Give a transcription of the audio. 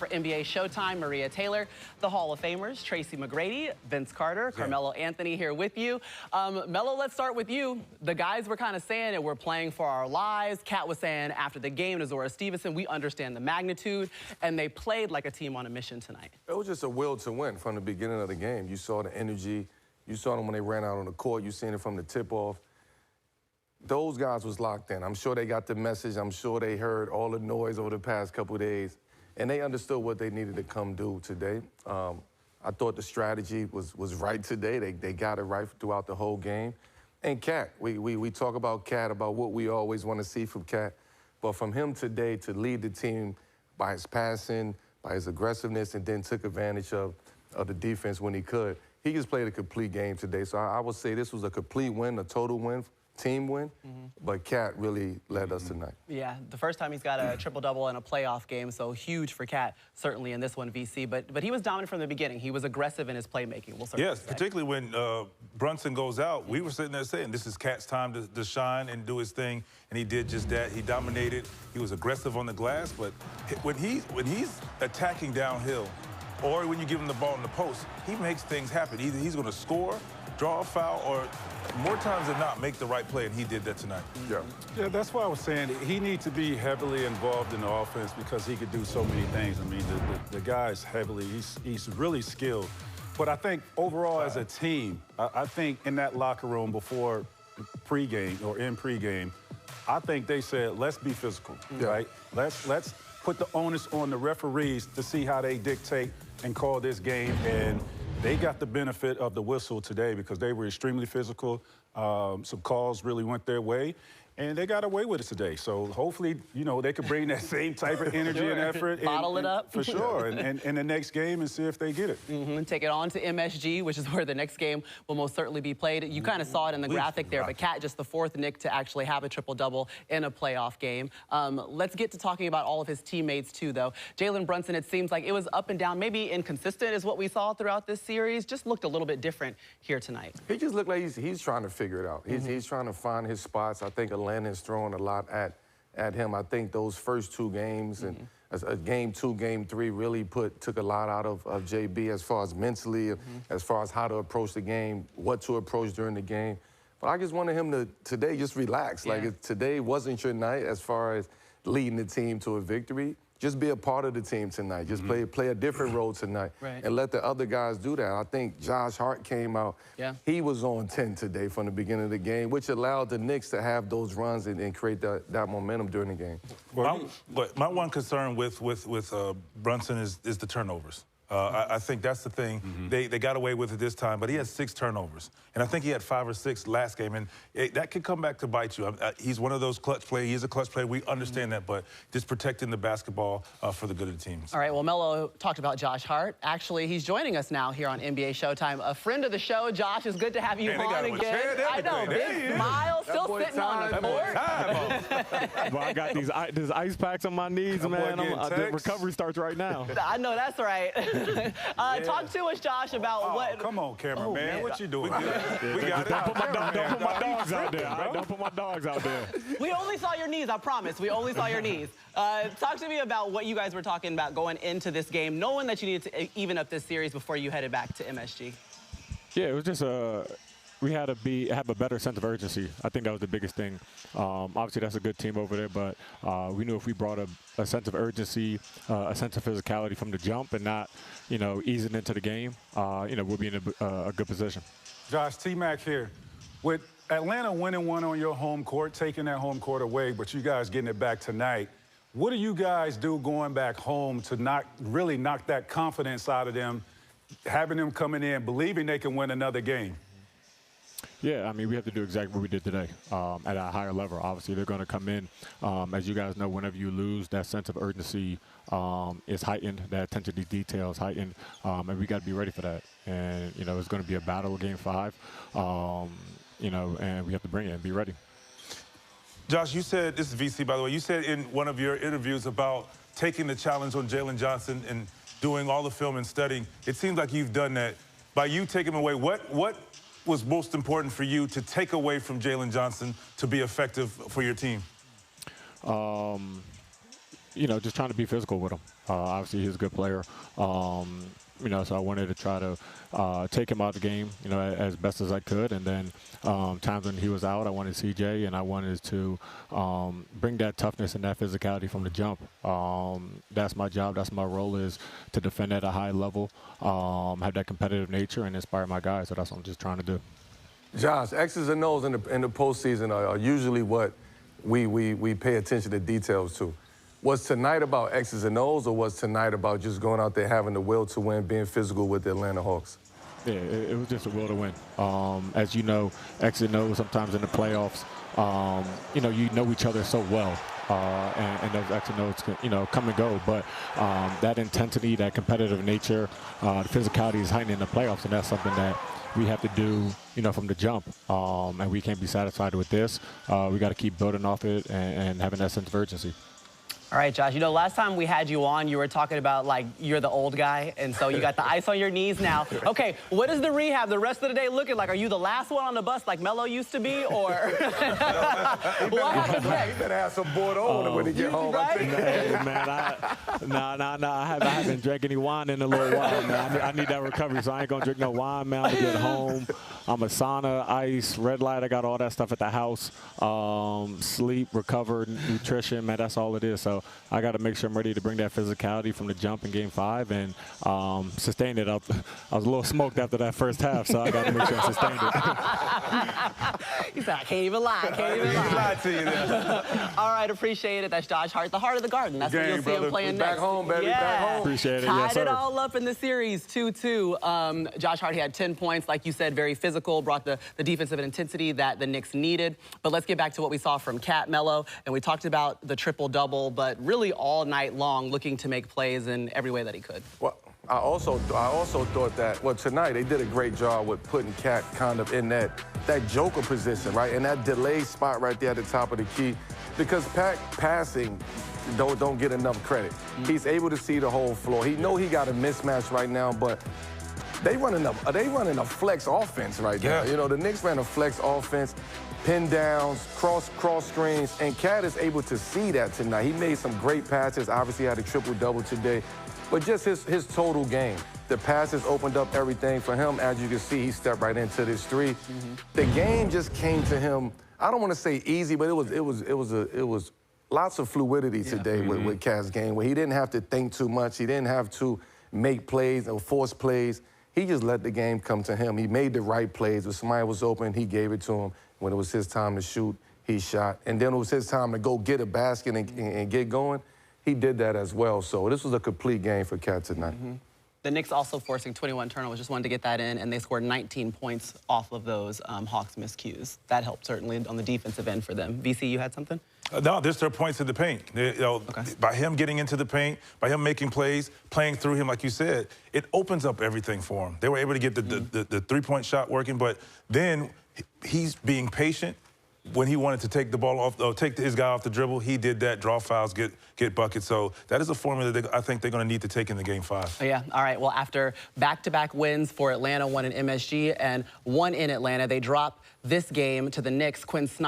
for NBA Showtime. Maria Taylor, the Hall of Famers, Tracy McGrady, Vince Carter, Carmelo Anthony here with you. Melo, let's start with you. The guys were kind of saying it, we're playing for our lives. Kat was saying after the game to Zora Stevenson, we understand the magnitude, and they played like a team on a mission tonight. It was just a will to win from the beginning of the game. You saw the energy. You saw them when they ran out on the court. You seen it from the tip-off. Those guys was locked in. I'm sure they got the message. I'm sure they heard all the noise over the past couple of days, and they understood what they needed to come do today. I thought the strategy was right today. They got it right throughout the whole game. And Kat, we talk about Kat, about what we always want to see from Kat, but from him today to lead the team by his passing, by his aggressiveness, and then took advantage of the defense when he could. He just played a complete game today. So I would say this was a complete win, a total win, team win, but Kat really led us tonight. Yeah, the first time he's got a triple-double in a playoff game, so huge for Kat, certainly in this one, VC. But he was dominant from the beginning. He was aggressive in his playmaking, we'll certainly say. Particularly when Brunson goes out, we were sitting there saying, this is Kat's time to shine and do his thing, and he did just that. He dominated. He was aggressive on the glass, but when he's attacking downhill, or when you give him the ball in the post, he makes things happen. Either he's going to score, draw a foul, or more times than not, make the right play, and he did that tonight. Yeah, that's why I was saying he needs to be heavily involved in the offense because he could do so many things. I mean, the guy's heavily, he's really skilled. But I think overall as a team, I think in that locker room before pregame or in pregame, I think they said, let's be physical, right? Let's put the onus on the referees to see how they dictate and call this game. And they got the benefit of the whistle today because they were extremely physical. Some calls really went their way, and they got away with it today. So hopefully, you know, they could bring that same type of energy and effort. Bottle it up. For sure, and in the next game and see if they get it. Take it on to MSG, which is where the next game will most certainly be played. You kind of saw it in the graphic there, but Kat just the fourth Knick to actually have a triple-double in a playoff game. Let's get to talking about all of his teammates, too, though. Jalen Brunson, it seems like it was up and down, maybe inconsistent is what we saw throughout this series. Just looked a little bit different here tonight. He just looked like he's trying to figure it out. He's trying to find his spots. I think Atlanta is throwing a lot at him. I think those first two games and game 2, game 3 really took a lot out of JB as far as mentally, as far as how to approach the game, what to approach during the game. But I just wanted him to today just relax. Like today wasn't your night as far as leading the team to a victory. Just be a part of the team tonight. Just play a different role tonight and let the other guys do that. I think Josh Hart came out. He was on 10 today from the beginning of the game, which allowed the Knicks to have those runs and create that momentum during the game. My one concern with Brunson is the turnovers. I think that's the thing. They got away with it this time, but he had 6 turnovers. And I think he had 5 or 6 last game, and that could come back to bite you. He's one of those clutch players. He is a clutch player. We understand that, but just protecting the basketball for the good of the teams. All right, well, Melo talked about Josh Hart. Actually, he's joining us now here on NBA Showtime. A friend of the show, Josh, it's good to have you on again. I know, big smile, still sitting on the court. Well, I got these ice packs on my knees, man. The recovery starts right now. I know, that's right. Talk to us, Josh, about what... Come on, cameraman. What you doing? We got it. Don't put my dogs out there. Don't put my dogs out there. We only saw your knees, I promise. We only saw your knees. Talk to me about what you guys were talking about going into this game, knowing that you needed to even up this series before you headed back to MSG. Yeah, it was just we had to have a better sense of urgency. I think that was the biggest thing. Obviously, that's a good team over there, but we knew if we brought a sense of urgency, a sense of physicality from the jump and not, easing into the game, we'll be in a good position. Josh, T-Mac here. With Atlanta winning one on your home court, taking that home court away, but you guys getting it back tonight, what do you guys do going back home to really knock that confidence out of them, having them coming in, believing they can win another game? Yeah, I mean, we have to do exactly what we did today at a higher level. Obviously, they're going to come in. As you guys know, whenever you lose, that sense of urgency is heightened, that attention to detail is heightened, and we got to be ready for that. And, it's going to be a battle of Game 5, and we have to bring it and be ready. Josh, you said, this is VC, by the way, you said in one of your interviews about taking the challenge on Jalen Johnson and doing all the film and studying. It seems like you've done that. By you taking him away, what was most important for you to take away from Jalen Johnson to be effective for your team? Just trying to be physical with him. Obviously, he's a good player. You know, so I wanted to try to take him out of the game, you know, as best as I could. And then times when he was out, I wanted CJ, and I wanted to bring that toughness and that physicality from the jump. That's my job. That's my role, is to defend at a high level, have that competitive nature, and inspire my guys. So that's what I'm just trying to do. Josh, X's and O's in the postseason are usually what we pay attention to details to. Was tonight about X's and O's, or was tonight about just going out there having the will to win, being physical with the Atlanta Hawks? Yeah, it was just a will to win. As you know, X and O's sometimes in the playoffs, you know each other so well. And those X and O's can, you know, come and go. But that intensity, that competitive nature, the physicality is heightened in the playoffs, and that's something that we have to do, you know, from the jump. And we can't be satisfied with this. We got to keep building off it and having that sense of urgency. All right, Josh, you know, last time we had you on, you were talking about, like, you're the old guy, and so you got the ice on your knees now. Okay, what is the rehab the rest of the day looking like? Are you the last one on the bus like Melo used to be, or? What happens next? He better have some board on when he get home. Right? Hey, man, I haven't drank any wine in a little while, man. I need that recovery, so I ain't going to drink no wine, man. I'm going to get home. I'm a sauna, ice, red light. I got all that stuff at the house. Sleep, recover, nutrition, man, that's all it is. So I got to make sure I'm ready to bring that physicality from the jump in Game 5 and sustain it. I was a little smoked after that first half, so I got to make sure I sustain it. He said, I can't even lie. Can't even lie to you there. All right, appreciate it. That's Josh Hart, the heart of the garden. That's where you'll see him playing back next. home, baby, yeah. back home. Appreciate it. Tied Yes, sir. it all up in the series, 2-2. Josh Hart, he had 10 points, like you said, very physical, brought the defensive intensity that the Knicks needed. But let's get back to what we saw from Cat Melo. And we talked about the triple-double, but really all night long looking to make plays in every way that he could. Well, I also thought that, well, tonight they did a great job with putting Cat kind of in that joker position, right? In that delay spot right there at the top of the key. Because passing don't get enough credit. He's able to see the whole floor. He know he got a mismatch right now, but they running a flex offense right now. You know, the Knicks ran a flex offense, pin downs, cross screens, and Cat is able to see that tonight. He made some great passes. Obviously had a triple-double today, but just his total game. The passes opened up everything for him. As you can see, he stepped right into this three. The game just came to him. I don't want to say easy, but it was lots of fluidity today with Cat's game, where he didn't have to think too much. He didn't have to make plays or force plays. He just let the game come to him. He made the right plays. If somebody was open, he gave it to him. When it was his time to shoot, he shot. And then it was his time to go get a basket and get going. He did that as well. So this was a complete game for Cat tonight. The Knicks also forcing 21 turnovers. Just wanted to get that in, and they scored 19 points off of those Hawks miscues. That helped certainly on the defensive end for them. VC, you had something? No, there's their points in the paint. By him getting into the paint, by him making plays, playing through him, like you said, it opens up everything for him. They were able to get the three-point shot working, but then he's being patient. When he wanted to take the ball off, or take his guy off the dribble, he did that, draw fouls, get buckets. So that is a formula that I think they're going to need to take into Game 5. Yeah, all right. Well, after back-to-back wins for Atlanta, one in MSG and one in Atlanta, they drop this game to the Knicks. Quinn Snyder